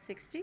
62।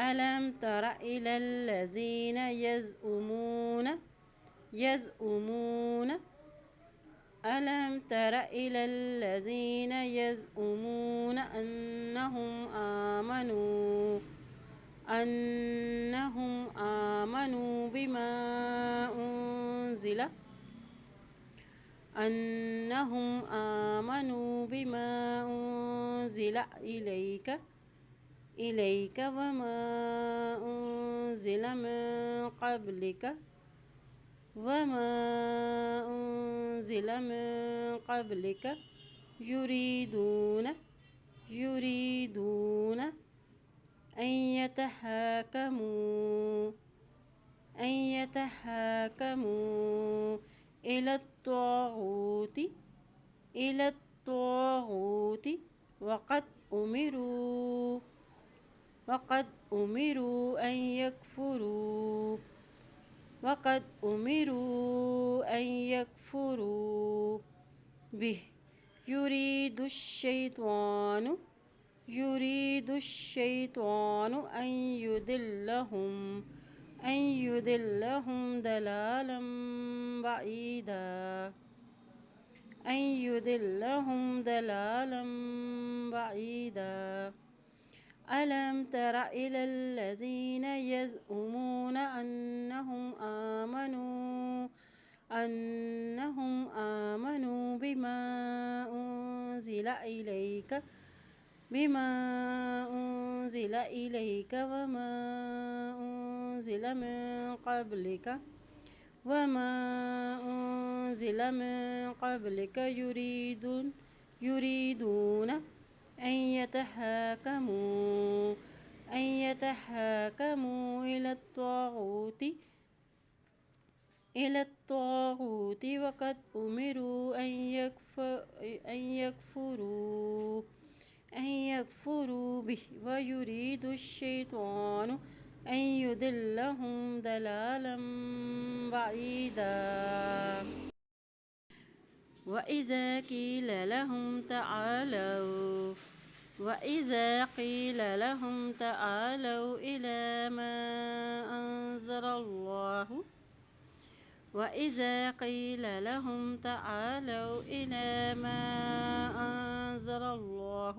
ألم تر إلى الذين يزعمون ألم تر إلى الذين يزعمون أنهم آمنوا بما أنزل إليك وما أنزل من قبلك يريدون أن يتحاكموا إلى الطاغوت وقد أمروا أن يكفروا به. يريد الشيطان أن يضلهم ضلالا بعيدا. ألم تر إلى الذين يزعمون أنهم آمنوا بما أنزل إليك وما أنزل من قبلك يريدون أن يتحاكموا إلى الطاغوت وقد أمروا أن يكفروا به. ويريد الشيطان أن يضلهم ضلالا بعيدا. وإذا قيل لهم تعالوا إلى ما أنزل الله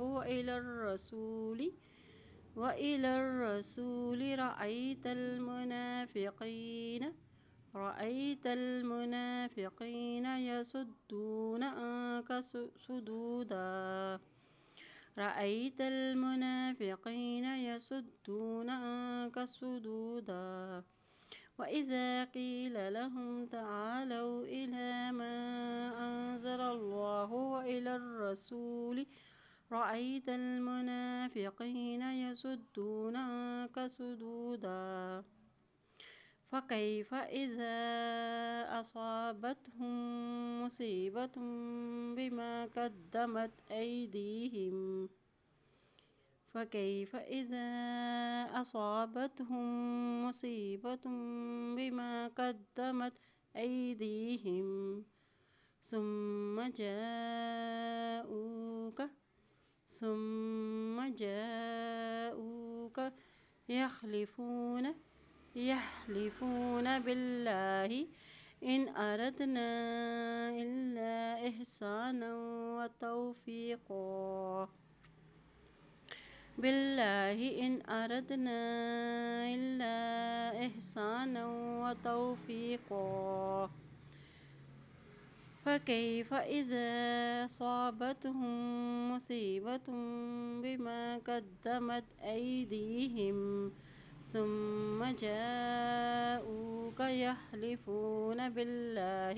وإلى الرسول رأيت المنافقين يصدون عنك صدودا. وإذا قيل لهم تعالوا إلى ما أنزل الله وإلى الرسول رأيت المنافقين يصدون عنك صدودا. فكيف إذا أصابتهم مصيبة بما قدمت أيديهم ثم جاءوك يحلفون بالله إن أردنا إلا إحسانا وتوفيقا. فكيف إذا أصابتهم مصيبة بما قدمت أيديهم ثم جاءوك يحلفون بالله